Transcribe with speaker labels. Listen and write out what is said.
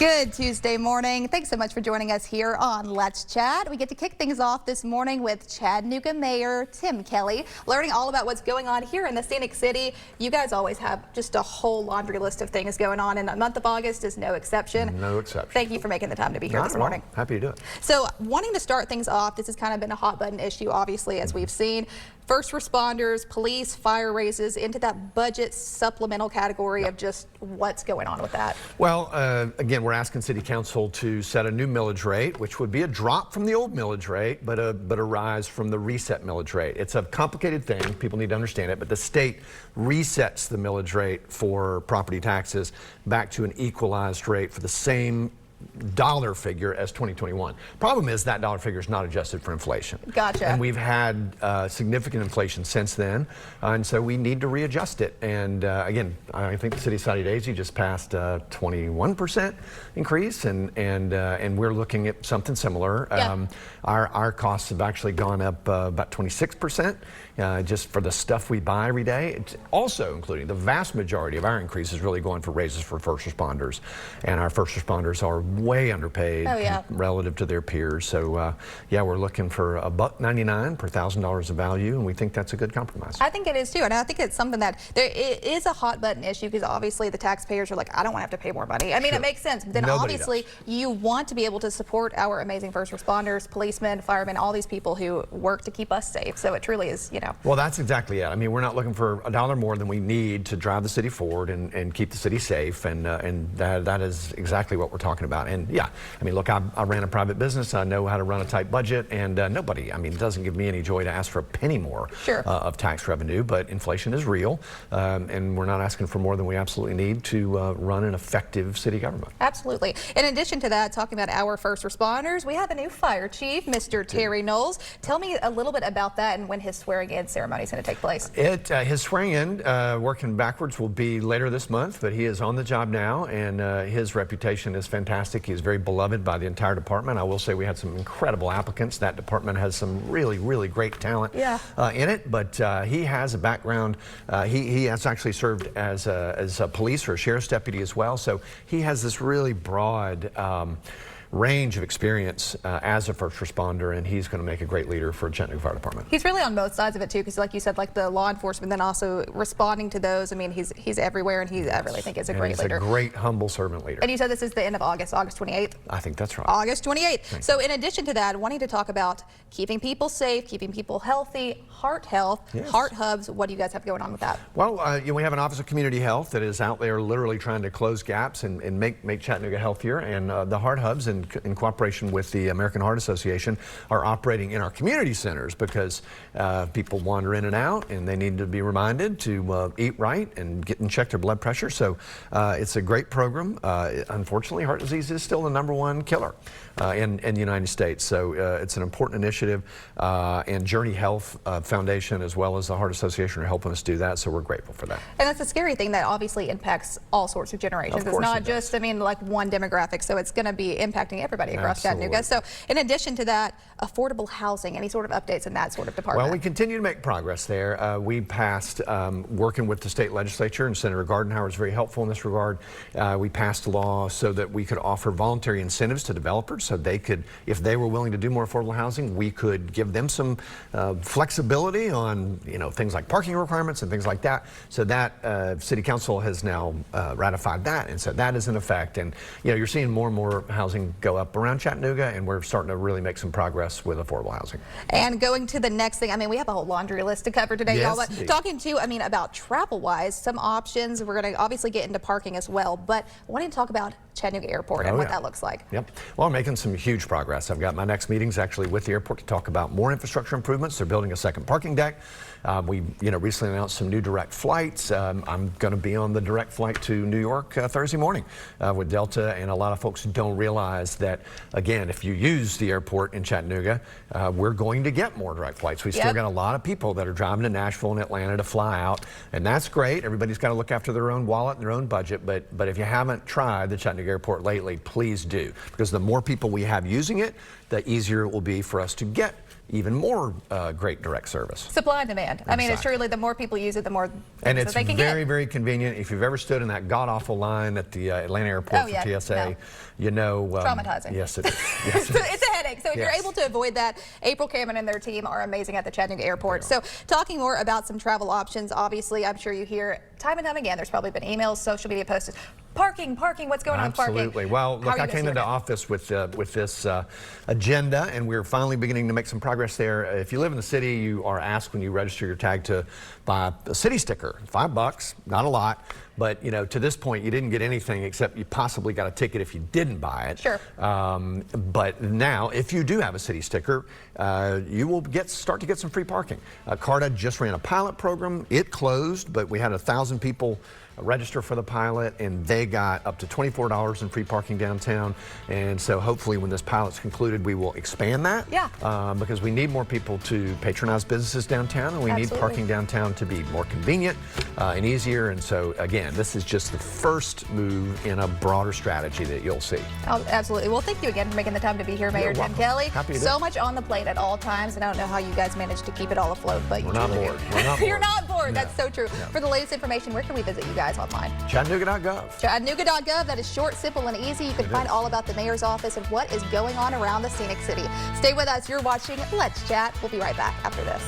Speaker 1: Good Tuesday morning. Thanks so much for joining us here on Let's Chat. We get to kick things off this morning with Chattanooga Mayor Tim Kelly, learning all about what's going on here in the Scenic City. You guys always have just a whole laundry list of things going on, and the month of August is no exception.
Speaker 2: No exception.
Speaker 1: Thank you for making the time to be here this morning.
Speaker 2: Happy to do it.
Speaker 1: So, wanting to start things off, this has kind of been a hot button issue, obviously, as we've seen. First responders, police, fire raises into that budget supplemental category of just what's going on with that.
Speaker 2: Well, again, we're asking City Council to set a new millage rate, which would be a drop from the old millage rate, but a rise from the reset millage rate. It's a complicated thing. People need to understand it, but the state resets the millage rate for property taxes back to an equalized rate for the same dollar figure as 2021. Problem is that dollar figure is not adjusted for inflation.
Speaker 1: Gotcha.
Speaker 2: And we've had significant inflation since then, and so we need to readjust it. And again, I think the city of Saudi Daisy just passed a 21% increase, and we're looking at something similar.
Speaker 1: Yeah.
Speaker 2: Our costs have actually gone up about 26%. Just for the stuff we buy every day. It's also including the vast majority of our increase is really going for raises for first responders, and our first responders are way underpaid relative to their peers. So yeah, we're looking for $1.99 per $1,000 of value, and we think that's a good compromise.
Speaker 1: I think it is too, and I think it's something that it is a hot button issue, because obviously the taxpayers are like, I don't want to have to pay more money. I mean, It makes sense, but then
Speaker 2: Nobody
Speaker 1: obviously
Speaker 2: does.
Speaker 1: You want to be able to support our amazing first responders, policemen, firemen, all these people who work to keep us safe. So it truly is, you know.
Speaker 2: Well, that's exactly it. I mean, we're not looking for a dollar more than we need to drive the city forward and keep the city safe, and that is exactly what we're talking about. And yeah, I mean, look, I ran a private business. I know how to run a tight budget, and nobody, I mean, it doesn't give me any joy to ask for a penny more of tax revenue, but inflation is real, and we're not asking for more than we absolutely need to run an effective city government.
Speaker 1: Absolutely. In addition to that, talking about our first responders, we have a new fire chief, Mr. Terry Knowles. Tell me a little bit about that and when his swearing-in ceremony is going to take place.
Speaker 2: His swearing-in, working backwards, will be later this month, but he is on the job now, and his reputation is fantastic. He is very beloved by the entire department. I will say we had some incredible applicants. That department has some really, really great talent in it, but he has a background. He has actually served as a police or a sheriff's deputy as well, so he has this really broad range of experience as a first responder, and he's going to make a great leader for Chattanooga Fire Department.
Speaker 1: He's really on both sides of it too, because like you said, like the law enforcement, then also responding to those. I mean, he's everywhere, and I really think is a great leader.
Speaker 2: He's a great, humble servant leader.
Speaker 1: And you said this is the end of August 28th?
Speaker 2: I think that's right.
Speaker 1: August 28th. So in addition to that, wanting to talk about keeping people safe, keeping people healthy, heart health, heart hubs. What do you guys have going on with that?
Speaker 2: Well, we have an Office of Community Health that is out there literally trying to close gaps and make Chattanooga healthier, and the heart hubs, in cooperation with the American Heart Association, are operating in our community centers, because people wander in and out, and they need to be reminded to eat right and get and check their blood pressure. So it's a great program. Unfortunately, heart disease is still the #1 killer in the United States. So it's an important initiative, and Journey Health Foundation as well as the Heart Association are helping us do that. So we're grateful for that.
Speaker 1: And that's a scary thing that obviously impacts all sorts of generations. It's not just, I mean, like one demographic. So it's going to be impacting everybody across Chattanooga. So in addition to that, affordable housing, any sort of updates in that sort of department?
Speaker 2: Well, we continue to make progress there. We passed, working with the state legislature, and Senator Gardenhauer is very helpful in this regard. We passed a law so that we could offer voluntary incentives to developers, so they could, if they were willing to do more affordable housing, we could give them some flexibility on, you know, things like parking requirements and things like that. So that City Council has now ratified that, and so that is in effect. And you know, you're seeing more and more housing go up around Chattanooga, and we're starting to really make some progress with affordable housing.
Speaker 1: And going to the next thing, I mean, we have a whole laundry list to cover today, y'all. But talking to, I mean, about travel-wise, some options. We're going to obviously get into parking as well, but I wanted to talk about Chattanooga Airport and what that looks like.
Speaker 2: Yep. Well, we're making some huge progress. I've got my next meetings actually with the airport to talk about more infrastructure improvements. They're building a second parking deck. We recently announced some new direct flights. I'm going to be on the direct flight to New York Thursday morning with Delta, and a lot of folks don't realize that, again, if you use the airport in Chattanooga, we're going to get more direct flights. We still got a lot of people that are driving to Nashville and Atlanta to fly out, and that's great. Everybody's got to look after their own wallet and their own budget, but if you haven't tried the Chattanooga Airport lately, please do, because the more people we have using it, the easier it will be for us to get even more great direct service.
Speaker 1: Supply and demand. I mean, it's truly the more people use it, the more
Speaker 2: and it's
Speaker 1: they can
Speaker 2: very, very convenient. If you've ever stood in that god-awful line at the Atlanta airport for TSA, you know.
Speaker 1: Traumatizing.
Speaker 2: Yes, it is. Yes,
Speaker 1: it's a headache. So if you're able to avoid that, April Cameron and their team are amazing at the Chattanooga airport. So talking more about some travel options, obviously, I'm sure you hear time and time again, there's probably been emails, social media posts, parking, what's going on with parking?
Speaker 2: Absolutely. Well, look, I came into office with this agenda, and we're finally beginning to make some progress there. If you live in the city, you are asked when you register your tag to buy a city sticker. $5, not a lot. But, you know, to this point, you didn't get anything except you possibly got a ticket if you didn't buy it.
Speaker 1: Sure.
Speaker 2: But now, if you do have a city sticker, you will start to get some free parking. CARTA just ran a pilot program. It closed, but we had 1,000 people register for the pilot, and they got up to $24 in free parking downtown. And so hopefully when this pilot's concluded, we will expand that.
Speaker 1: Yeah.
Speaker 2: Because we need more people to patronize businesses downtown, and we need parking downtown to be more convenient and easier. And so again, this is just the first move in a broader strategy that you'll see.
Speaker 1: Oh, absolutely. Well, thank you again for making the time to be here, Mayor Tim Kelly.
Speaker 2: Happy to
Speaker 1: so much on the plate at all times, and I don't know how you guys manage to keep it all afloat, but
Speaker 2: we're not bored. We're not bored.
Speaker 1: You're not bored.
Speaker 2: No.
Speaker 1: That's so true.
Speaker 2: No.
Speaker 1: For the latest information, where can we visit you guys online?
Speaker 2: Chattanooga.gov.
Speaker 1: Chattanooga.gov. That is short, simple, and easy. You can find all about the mayor's office and what is going on around the Scenic City. Stay with us. You're watching Let's Chat. We'll be right back after this.